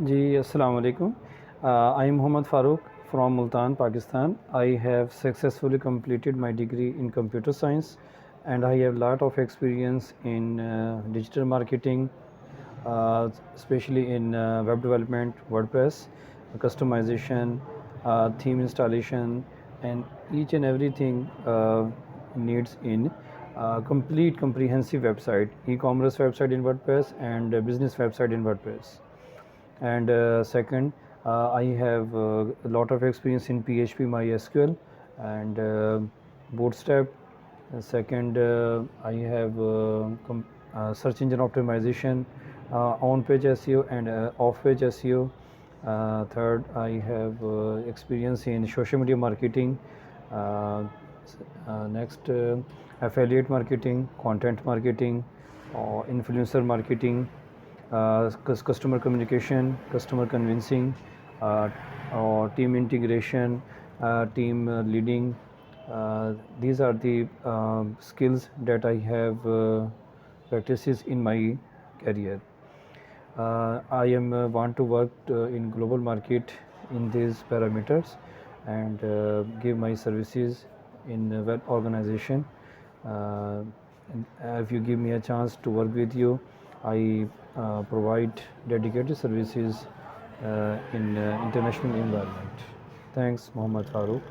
Ji, Assalamu alaikum. I am Muhammad Farooq from Multan, Pakistan. I have successfully completed my degree in computer science, and I have a lot of experience in digital marketing, especially in web development, WordPress, customization, theme installation, and each and everything needs in complete comprehensive website, e-commerce website in WordPress and business website in WordPress. And second, I have a lot of experience in PHP, MySQL, and Bootstrap. Second, I have search engine optimization, on-page SEO and off-page SEO. Third, I have experience in social media marketing. Uh, Next, affiliate marketing, content marketing, or influencer marketing, customer communication, customer convincing, uh, or team integration, team leading. These are the skills that I have practices in my career. I am want to work in global market in these parameters and give my services in a web organization. Uh, if you give me a chance to work with you, I provide dedicated services in international environment. Thanks, Muhammad Farooq.